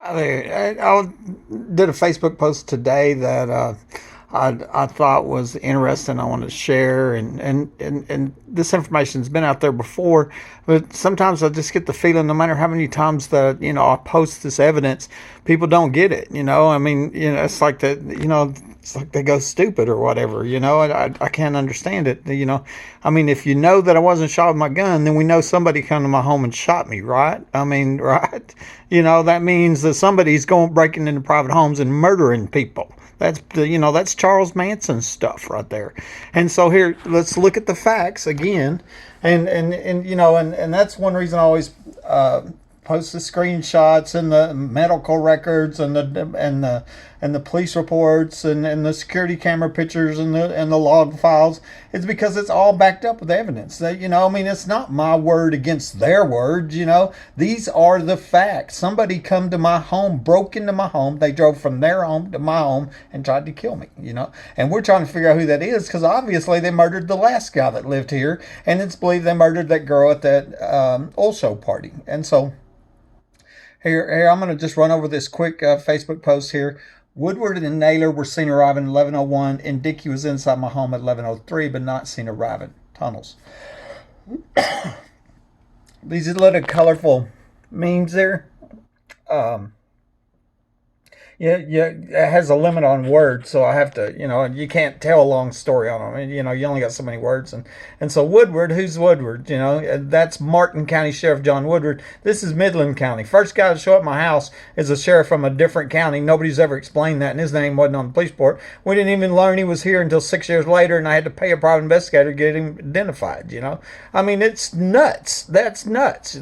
I did a Facebook post today that I thought was interesting. I wanted to share, and this information's been out there before, but sometimes I just get the feeling, no matter how many times that I post this evidence, people don't get it. I mean, it's like that. It's like they go stupid or whatever. I can't understand it. I mean, if you know that I wasn't shot with my gun, then we know somebody come to my home and shot me, right? I mean, right? That means that somebody's going breaking into private homes and murdering people. That's Charles Manson stuff right there. And so here, let's look at the facts again. And that's one reason I always post the screenshots and the medical records and the police reports and the security camera pictures and the log files. It's because it's all backed up with evidence. That I mean, it's not my word against their word. These are the facts. Somebody come to my home, broke into my home. They drove from their home to my home and tried to kill me. And we're trying to figure out who that is, because obviously they murdered the last guy that lived here, and it's believed they murdered that girl at that oil show party. And so here I'm going to just run over this quick Facebook post here. Woodward and Naylor were seen arriving at 11:01, and Dickey was inside my home at 11:03, but not seen arriving. Tunnels. These little colorful memes there. Yeah, it has a limit on words, so I have to, you can't tell a long story on them. And, you only got so many words. And so Woodward, who's Woodward? That's Martin County Sheriff John Woodward. This is Midland County. First guy to show up at my house is a sheriff from a different county. Nobody's ever explained that, and his name wasn't on the police report. We didn't even learn he was here until 6 years later, and I had to pay a private investigator to get him identified, I mean, it's nuts. That's nuts.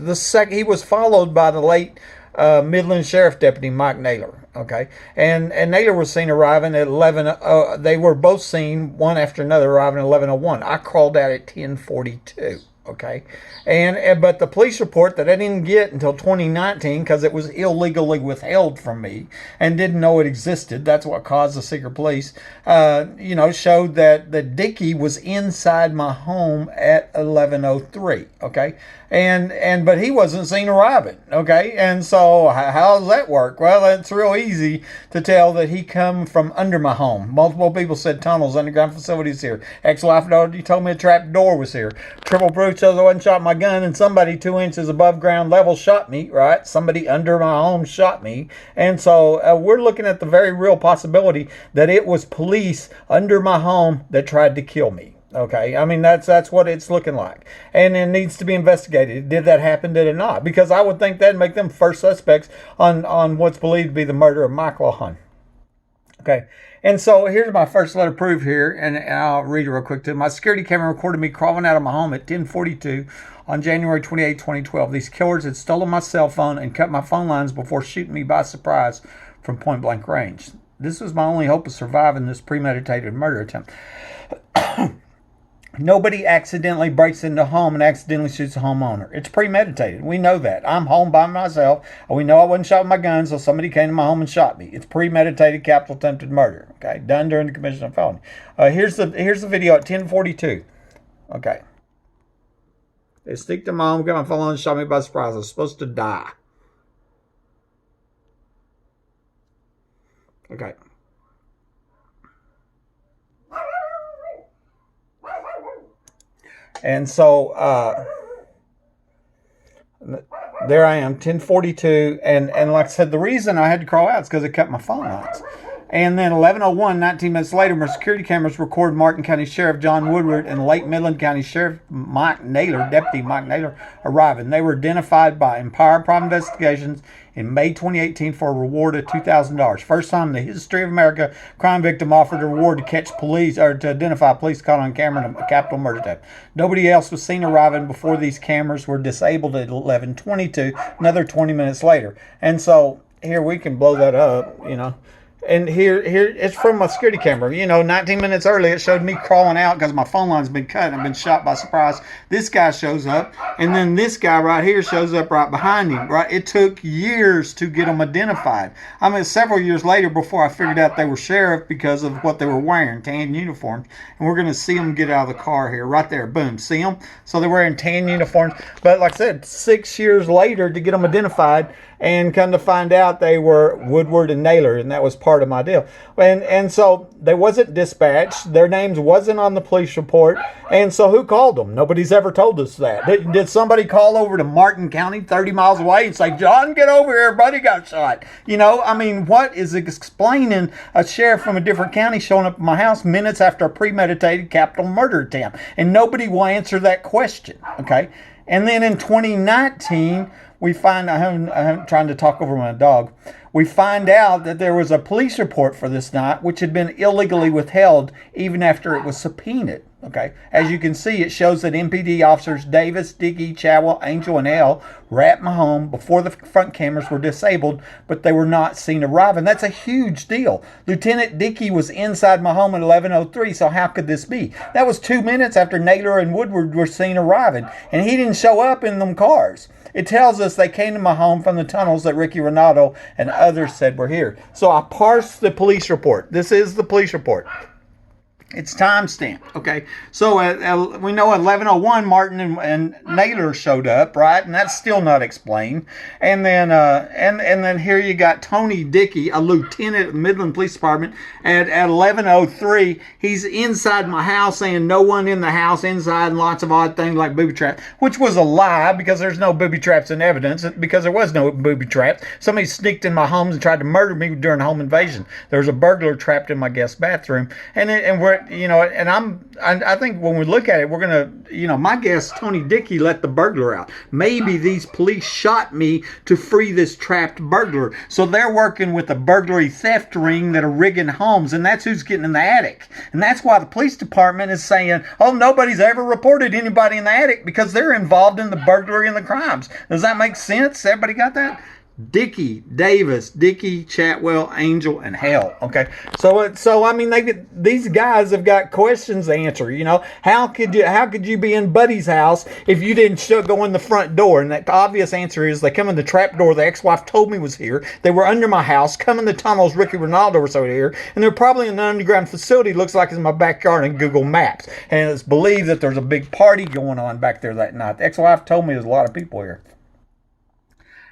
He was followed by the late Midland Sheriff Deputy Mike Naylor. Okay, and Naylor was seen arriving at 11. They were both seen one after another arriving at 11:01. I crawled out at 10:42. Okay, but the police report that I didn't get until 2019, because it was illegally withheld from me and didn't know it existed. That's what caused the secret police. Showed that Dickey was inside my home at 11:03. Okay, but he wasn't seen arriving. Okay, and so how does that work? Well, it's real easy to tell that he come from under my home. Multiple people said tunnels, underground facilities here. Ex-wife already told me a trap door was here. Triple proof shows I wasn't shot my gun, and somebody 2 inches above ground level shot me, right? Somebody under my home shot me. And so we're looking at the very real possibility that it was police under my home that tried to kill me. Okay, I mean, that's what it's looking like. And it needs to be investigated. Did that happen? Did it not? Because I would think that'd make them first suspects on what's believed to be the murder of Mike Lawhon. Okay, and so here's my first letter proof here, and I'll read it real quick too. My security camera recorded me crawling out of my home at 10:42 on January 28, 2012. These killers had stolen my cell phone and cut my phone lines before shooting me by surprise from point blank range. This was my only hope of surviving this premeditated murder attempt. Nobody accidentally breaks into a home and accidentally shoots a homeowner. It's premeditated. We know that. I'm home by myself. We know I wasn't shot with my gun, so somebody came to my home and shot me. It's premeditated capital attempted murder. Okay, done during the commission of felony. Here's the video at 10:42. Okay. They sneaked in my home, got my phone and shot me by surprise. I was supposed to die. Okay. And so there I am, 10:42, and like I said, the reason I had to crawl out is because it cut my phone lines. And then 11:01, 19 minutes later, my security cameras record Martin County Sheriff John Woodward and late Midland County Sheriff Mike Naylor, Deputy Mike Naylor, arriving. They were identified by Empire Private Investigations in May 2018 for a reward of $2,000. First time in the history of America, crime victim offered a reward to catch police or to identify police caught on camera in a capital murder attempt. Nobody else was seen arriving before these cameras were disabled at 11:22, another 20 minutes later. And so here we can blow that up, And here it's from my security camera. 19 minutes early, it showed me crawling out because my phone line's been cut and I've been shot by surprise. This guy shows up, and then this guy right here shows up right behind him. Right, it took years to get them identified. I mean, several years later before I figured out they were sheriff because of what they were wearing, tan uniforms. And we're gonna see them get out of the car here, right there. Boom, see them? So they're wearing tan uniforms. But like I said, 6 years later to get them identified. And come to find out they were Woodward and Naylor, and that was part of my deal. And so they wasn't dispatched. Their names wasn't on the police report. And so who called them? Nobody's ever told us that. Did somebody call over to Martin County, 30 miles away, and say, John, get over here, buddy got shot? I mean, what is explaining a sheriff from a different county showing up at my house minutes after a premeditated capital murder attempt? And nobody will answer that question, okay? And then in 2019, we find, I'm trying to talk over my dog. We find out that there was a police report for this night, which had been illegally withheld even after it was subpoenaed. Okay, as you can see, it shows that MPD officers Davis, Dickey, Chadwell, Angel, and L were at my home before the front cameras were disabled, but they were not seen arriving. That's a huge deal. Lieutenant Dickey was inside my home at 11:03, so how could this be? That was 2 minutes after Naylor and Woodward were seen arriving, and he didn't show up in them cars. It tells us they came to my home from the tunnels that Ricky Ronaldo and others said were here. So I parsed the police report. This is the police report. It's time-stamped, okay? So we know at 11:01 Martin and Naylor showed up, right? And that's still not explained. And then then here you got Tony Dickey, a lieutenant at the Midland Police Department, at 11:03. He's inside my house saying no one in the house inside and lots of odd things like booby traps, which was a lie because there's no booby traps in evidence because there was no booby traps. Somebody sneaked in my home and tried to murder me during a home invasion. There was a burglar trapped in my guest bathroom, and we're and I think when we look at it, we're gonna, my guess, Tony Dickey let the burglar out. Maybe these police shot me to free this trapped burglar. So they're working with a burglary theft ring that are rigging homes, and that's who's getting in the attic. And that's why the police department is saying, oh, nobody's ever reported anybody in the attic because they're involved in the burglary and the crimes. Does that make sense? Everybody got that? Dickey, Davis, Dickey, Chatwell, Angel, and Hell. Okay, so I mean, these guys have got questions to answer. How could you be in Buddy's house if you didn't go in the front door? And the obvious answer is they come in the trap door. The ex-wife told me was here. They were under my house. Come in the tunnels. Ricky Ronaldo was over here, and they're probably in an underground facility. Looks like it's in my backyard in Google Maps, and it's believed that there's a big party going on back there that night. The ex-wife told me there's a lot of people here.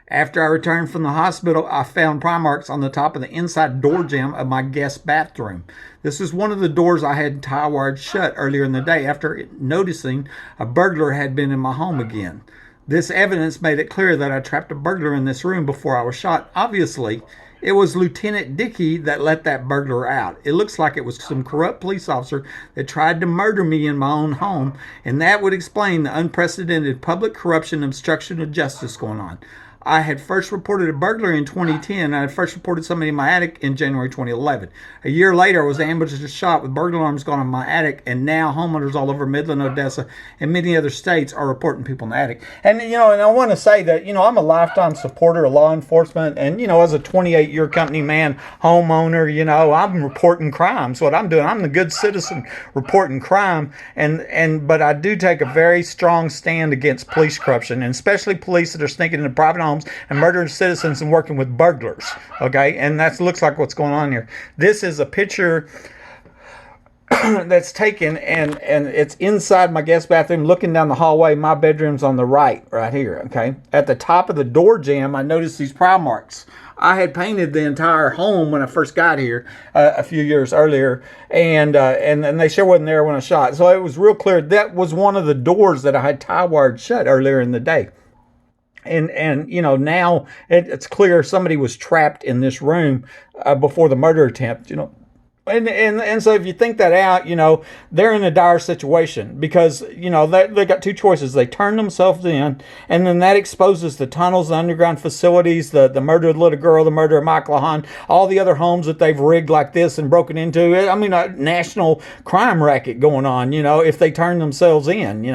After I returned from the hospital, I found pry marks on the top of the inside door jamb of my guest bathroom. This is one of the doors I had tie wired shut earlier in the day after noticing a burglar had been in my home again. This evidence made it clear that I trapped a burglar in this room before I was shot. Obviously, it was Lieutenant Dickey that let that burglar out. It looks like it was some corrupt police officer that tried to murder me in my own home, and that would explain the unprecedented public corruption and obstruction of justice going on. I had first reported a burglary in 2010. I had first reported somebody in my attic in January 2011. A year later, I was ambushed and shot with burglar alarms gone in my attic, and now homeowners all over Midland, Odessa, and many other states are reporting people in the attic. And, and I want to say that, I'm a lifetime supporter of law enforcement, and, as a 28-year company man, homeowner, I'm reporting crimes. What I'm doing, I'm the good citizen reporting crime, but I do take a very strong stand against police corruption, and especially police that are sneaking into private homes and murdering citizens and working with burglars. Okay, and that looks like what's going on here. This is a picture that's taken, and it's inside my guest bathroom, looking down the hallway. My bedroom's on the right here. Okay, at the top of the door jamb, I noticed these pry marks. I had painted the entire home when I first got here a few years earlier, and they sure wasn't there when I shot. So it was real clear that was one of the doors that I had tie wired shut earlier in the day. And now it's clear somebody was trapped in this room before the murder attempt. And so if you think that out, they're in a dire situation because they got two choices. They turn themselves in, and then that exposes the tunnels, the underground facilities, the murder of the little girl, the murder of Michael Hahn, all the other homes that they've rigged like this and broken into. I mean, a national crime racket going on. If they turn themselves in.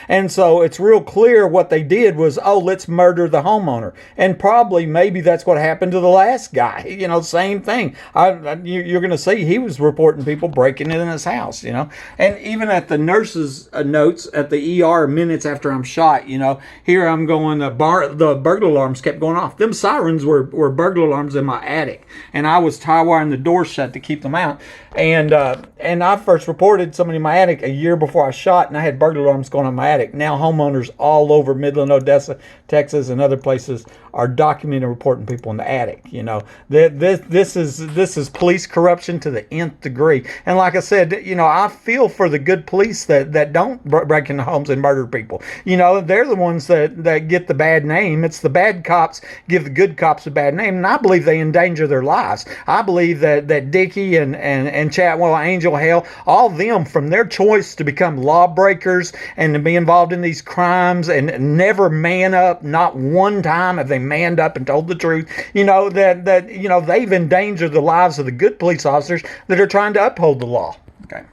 And so it's real clear what they did was, let's murder the homeowner, and probably maybe that's what happened to the last guy. Same thing. You're going to see he was reporting people breaking in his house, and even at the nurse's notes at the ER minutes after I'm shot, here I'm going, the burglar alarms kept going off. Them sirens were burglar alarms in my attic, and I was tie wiring the door shut to keep them out. And I first reported somebody in my attic a year before I shot, and I had burglar alarms going on in my attic. Now homeowners all over Midland, Odessa, Texas, and other places are documenting reporting people in the attic. This is police corruption to the nth degree. And like I said, I feel for the good police that don't break into homes and murder people. They're the ones that get the bad name. It's the bad cops give the good cops a bad name, and I believe they endanger their lives. I believe that Dickie and Chatwell, Angel Hale, all of them, from their choice to become lawbreakers and to be involved in these crimes and never man up, not one time have they manned up and told the truth, they've endangered the lives of the good police officers that are trying to uphold the law. Okay.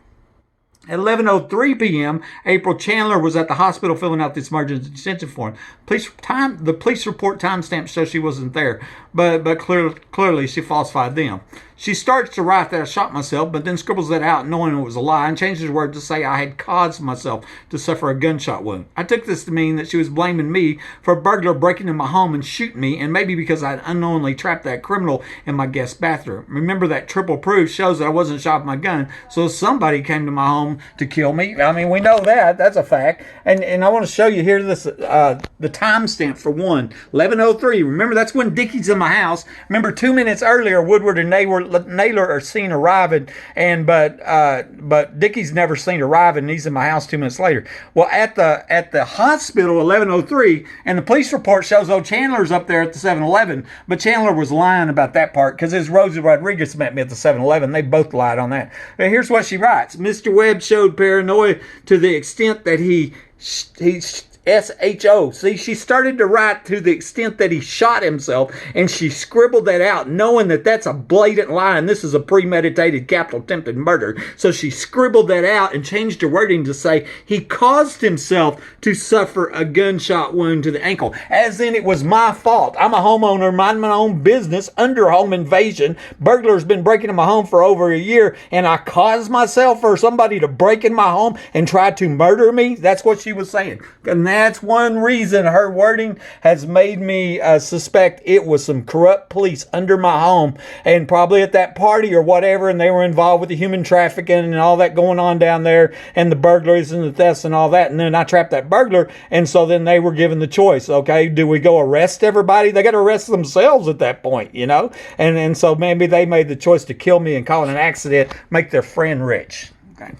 At 11:03 p.m., April Chandler was at the hospital filling out this emergency detention form. The police report timestamps show she wasn't there, but clearly she falsified them. She starts to write that I shot myself, but then scribbles that out knowing it was a lie and changes the word to say I had caused myself to suffer a gunshot wound. I took this to mean that she was blaming me for a burglar breaking into my home and shooting me, and maybe because I had unknowingly trapped that criminal in my guest bathroom. Remember that triple proof shows that I wasn't shot with my gun, so somebody came to my home to kill me. I mean, we know that. That's a fact. And I want to show you here this the timestamp for one. 11:03. Remember, that's when Dickie's in my house. Remember, 2 minutes earlier, Woodward and Naylor are seen arriving, but Dickie's never seen arriving, and he's in my house 2 minutes later. Well, at the hospital, 11:03, and the police report shows Chandler's up there at the 7-Eleven, but Chandler was lying about that part because his Rosie Rodriguez met me at the 7-Eleven. They both lied on that. But here's what she writes: Mr. Webb showed paranoia to the extent that he SHO. See, she started to write to the extent that he shot himself, and she scribbled that out, knowing that that's a blatant lie, and this is a premeditated capital attempted murder. So she scribbled that out and changed her wording to say he caused himself to suffer a gunshot wound to the ankle, as in it was my fault. I'm a homeowner, minding my own business, under home invasion. Burglars been breaking in my home for over a year, and I caused myself for somebody to break in my home and try to murder me. That's what she was saying. And that's one reason her wording has made me suspect it was some corrupt police under my home, and probably at that party or whatever, and they were involved with the human trafficking and all that going on down there, and the burglaries and the thefts and all that. And then I trapped that burglar, and so then they were given the choice. Okay, do we go arrest everybody? They got to arrest themselves at that point, and so maybe they made the choice to kill me and call it an accident, make their friend rich. Okay.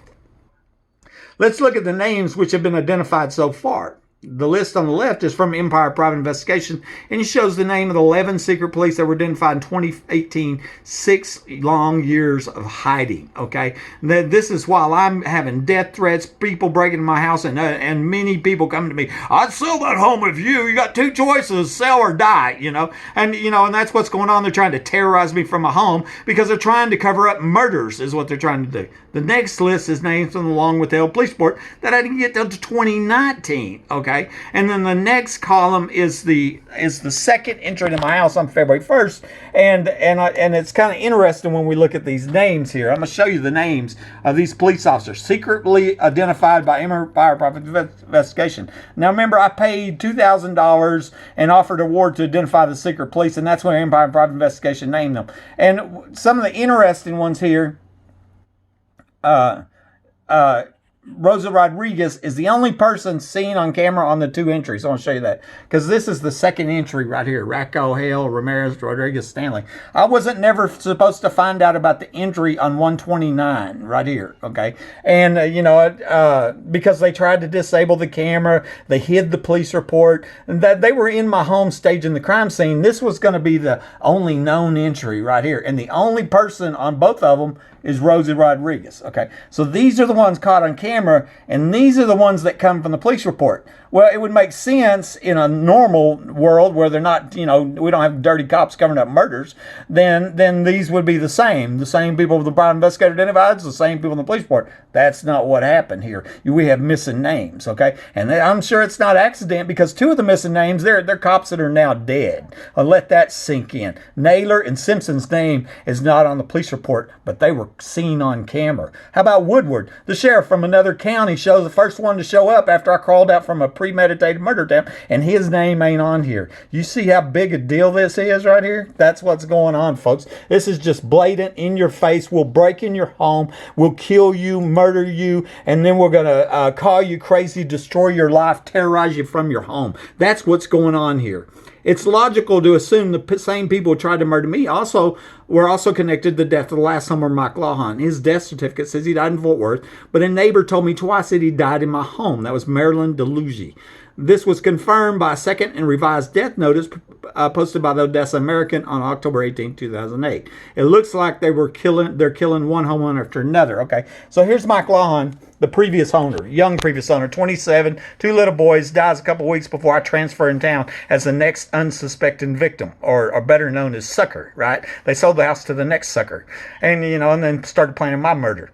Let's look at the names which have been identified so far. The list on the left is from Empire Private Investigation, and it shows the name of the 11 secret police that were identified in 2018, 6 long years of hiding, okay? This is while I'm having death threats, people breaking into my house, and many people coming to me, I'd sell that home with you. You got two choices, sell or die, And that's what's going on. They're trying to terrorize me from my home because they're trying to cover up murders is what they're trying to do. The next list is names from the long withheld police report that I didn't get till 2019, okay? And then the next column is the second entry to my house on February 1st, and it's kind of interesting when we look at these names here. I'm going to show you the names of these police officers secretly identified by Empire Private Investigation. Now remember, I paid $2,000 and offered a award to identify the secret police, and that's when Empire Private Investigation named them. And some of the interesting ones here. Rosa Rodriguez is the only person seen on camera on the two entries. I want to show you that because this is the second entry right here. Racco, Hale, Ramirez, Rodriguez, Stanley. I wasn't never supposed to find out about the entry on 129 right here, okay? And, because they tried to disable the camera, they hid the police report, and that they were in my home staging the crime scene. This was going to be the only known entry right here. And the only person on both of them is Rosie Rodriguez. Okay, so these are the ones caught on camera, and these are the ones that come from the police report. Well, it would make sense in a normal world where they're not, we don't have dirty cops covering up murders. Then these would be the same people the private investigator identified, the same people in the police report. That's not what happened here. We have missing names, okay? And I'm sure it's not accident because two of the missing names, they're cops that are now dead. I'll let that sink in. Naylor and Simpson's name is not on the police report, but they were seen on camera. How about Woodward? The sheriff from another county shows the first one to show up after I crawled out from a premeditated murder attempt, and his name ain't on here. You see how big a deal this is right here? That's what's going on, folks. This is just blatant, in your face. We'll break in your home, we'll kill you, murder you, and then we're going to call you crazy, destroy your life, terrorize you from your home. That's what's going on here. It's logical to assume the same people who tried to murder me were also connected to the death of the last homeowner, Mike Lawhon. His death certificate says he died in Fort Worth, but a neighbor told me twice that he died in my home. That was Marilyn DeLuigi. This was confirmed by a second and revised death notice posted by the Odessa American on October 18, 2008. It looks like they're killing one homeowner after another. Okay, so here's Mike Lawhon, the previous owner, young previous owner, 27, two little boys, dies a couple weeks before I transfer in town as the next unsuspecting victim, or better known as sucker, right? They sold the house to the next sucker, and then started planning my murder.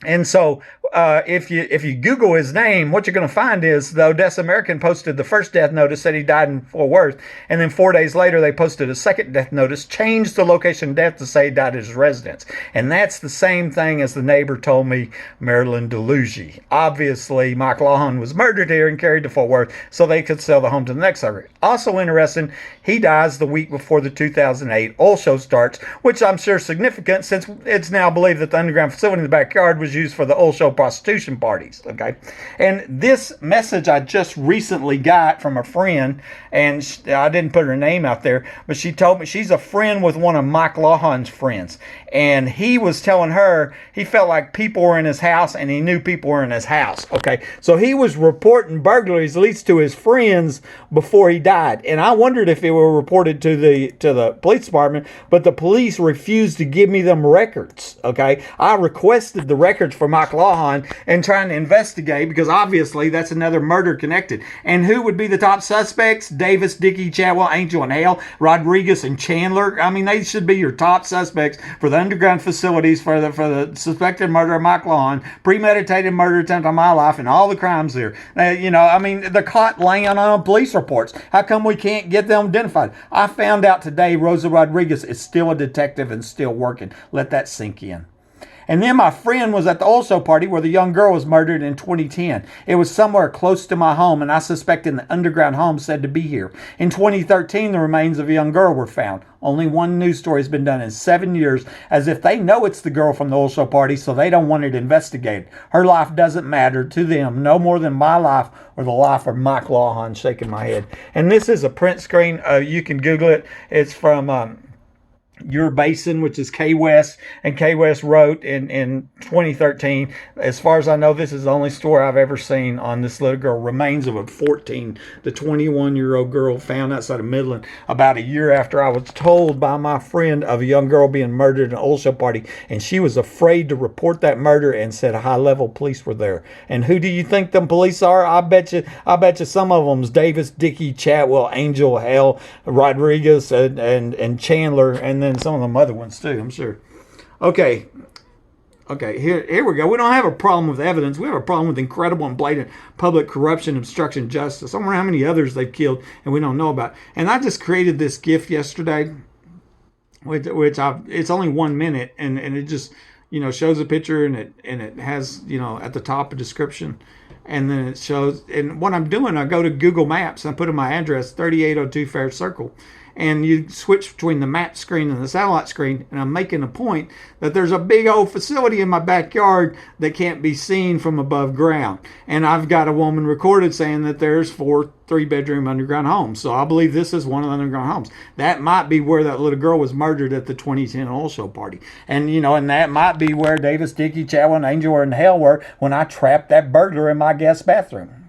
And so if you Google his name, what you're going to find is the Odessa American posted the first death notice, said he died in Fort Worth, and then 4 days later they posted a second death notice, changed the location of death to say he died at his residence. And that's the same thing as the neighbor told me, Marilyn DeLuigi. Obviously, Mike Lawhon was murdered here and carried to Fort Worth so they could sell the home to the next sucker. Also interesting, he dies the week before the 2008 oil show starts, which I'm sure is significant since it's now believed that the underground facility in the backyard was used for the oil show prostitution parties. Okay, and this message I just recently got from a friend, and I didn't put her name out there, but she told me she's a friend with one of Mike Lawhon's friends, and he was telling her he felt like people were in his house and he knew people were in his house. Okay, so he was reporting burglaries at least to his friends before he died, and I wondered if it were reported to the police department, but the police refused to give me them records. Okay, I requested the records for Mike Lawhon and trying to investigate because obviously that's another murder connected. And who would be the top suspects? Davis, Dickey, Chadwell, Angel, and Hale, Rodriguez, and Chandler. I mean, they should be your top suspects for the underground facilities for the suspected murder of Mike Lawhon, premeditated murder attempt on my life, and all the crimes there. I mean, they're caught laying on police reports. How come we can't get them identified? I found out today Rosa Rodriguez is still a detective and still working. Let that sink in. And then my friend was at the oil show party where the young girl was murdered in 2010. It was somewhere close to my home, and I suspect in the underground home said to be here. In 2013, the remains of a young girl were found. Only one news story has been done in 7 years, as if they know it's the girl from the oil show party, so they don't want it investigated. Her life doesn't matter to them, no more than my life or the life of Mike Lawhon. Shaking my head. And this is a print screen. You can Google it. It's from Your Basin, which is Kay West, and Kay West wrote in 2013, as far as I know, this is the only story I've ever seen on this little girl. Remains of a 14 to 21-year-old girl found outside of Midland about a year after I was told by my friend of a young girl being murdered at an oil show party, and she was afraid to report that murder and said high-level police were there. And who do you think them police are? I bet you some of them's Davis, Dickey, Chatwell, Angel, Hale, Rodriguez, and Chandler, and then some of them other ones too, I'm sure. Okay, here we go. We don't have a problem with evidence. We have a problem with incredible and blatant public corruption, obstruction of justice. I wonder how many others they've killed and we don't know about. And I just created this GIF yesterday, which it's only 1 minute, and it just shows a picture, and it has at the top a description, and then it shows. And what I'm doing, I go to Google Maps and I put in my address, 3802 Fair Circle. And you switch between the map screen and the satellite screen, and I'm making a point that there's a big old facility in my backyard that can't be seen from above ground. And I've got a woman recorded saying that there's 4 3-bedroom underground homes. So I believe this is one of the underground homes. That might be where that little girl was murdered at the 2010 oil show party. And, and that might be where Davis, Dickey, Chadwell, and Angel were in hell were when I trapped that burglar in my guest bathroom.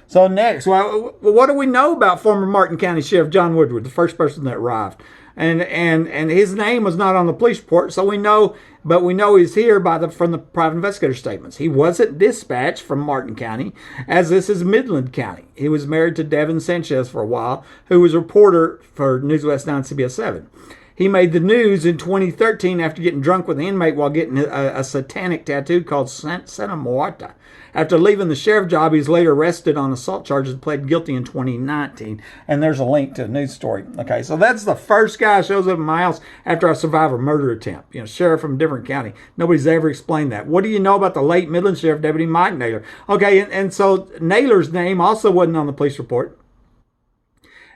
So next, well, what do we know about former Martin County Sheriff John Woodward, the first person that arrived? and his name was not on the police report, so we know. But we know he's here from the private investigator statements. He wasn't dispatched from Martin County, as this is Midland County. He was married to Devin Sanchez for a while, who was a reporter for Newswest 9 CBS 7. He made the news in 2013 after getting drunk with an inmate while getting a satanic tattoo called Santa Muerta. After leaving the sheriff job, he was later arrested on assault charges and pled guilty in 2019. And there's a link to a news story. Okay, so that's the first guy who shows up in my house after I survive a murder attempt. Sheriff from a different county. Nobody's ever explained that. What do you know about the late Midland Sheriff Deputy Mike Naylor? Okay, and so Naylor's name also wasn't on the police report.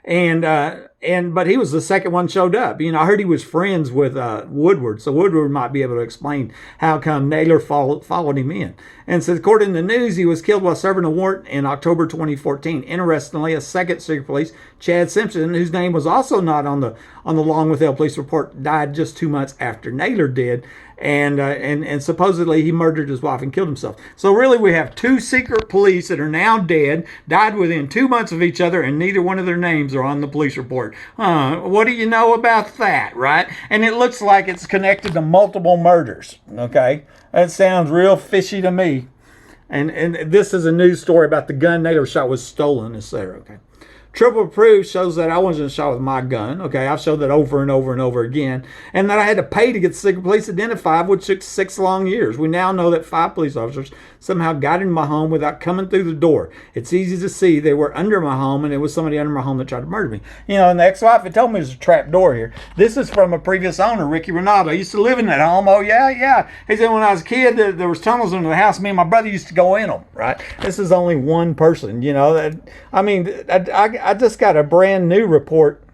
But he was the second one showed up. I heard he was friends with Woodward, so Woodward might be able to explain how come Naylor followed him in. And so, according to the news, he was killed while serving a warrant in October 2014. Interestingly, a second secret police, Chad Simpson, whose name was also not on the long withheld police report, died just 2 months after Naylor did. And supposedly he murdered his wife and killed himself. So really we have two secret police that are now dead, died within 2 months of each other, and neither one of their names are on the police report. What do you know about that, right? And it looks like it's connected to multiple murders, okay? That sounds real fishy to me. And this is a news story about the gun Naylor shot was stolen, etc., okay? Triple proof shows that I wasn't shot with my gun. Okay, I've showed that over and over and over again. And that I had to pay to get the secret police identified, which took 6 long years. We now know that 5 police officers somehow got into my home without coming through the door. It's easy to see they were under my home, and it was somebody under my home that tried to murder me. And the ex-wife had told me there's a trap door here. This is from a previous owner, Ricky Ronaldo. I used to live in that home. Oh, yeah. He said when I was a kid, there was tunnels under the house. Me and my brother used to go in them, right? This is only one person, I just got a brand new report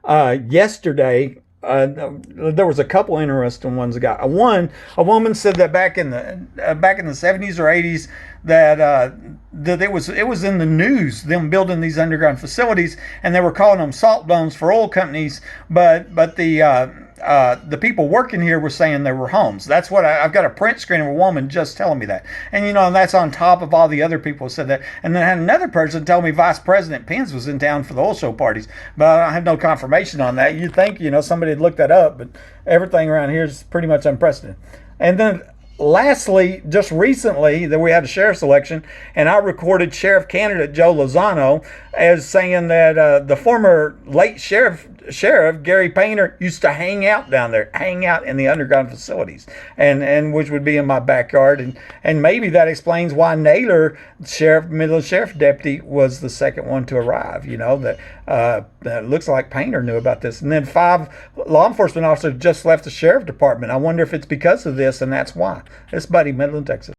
yesterday. There was a couple interesting ones. A woman said that back in the 70s or 80s that it was in the news, them building these underground facilities, and they were calling them salt domes for oil companies, but the people working here were saying they were homes. That's what I've got a print screen of a woman just telling me that. And that's on top of all the other people who said that. And then I had another person tell me Vice President Pence was in town for the oil show parties. But I have no confirmation on that. You'd think, somebody had looked that up, but everything around here is pretty much unprecedented. And then lastly, just recently that we had a sheriff's election, and I recorded sheriff candidate Joe Lozano as saying that the former late sheriff Gary Painter used to hang out down there, hang out in the underground facilities, and which would be in my backyard, and maybe that explains why Naylor, Midland Sheriff Deputy, was the second one to arrive. That looks like Painter knew about this, and then 5 law enforcement officers just left the sheriff department. I wonder if it's because of this, and that's why. It's Buddy, Midland, Texas.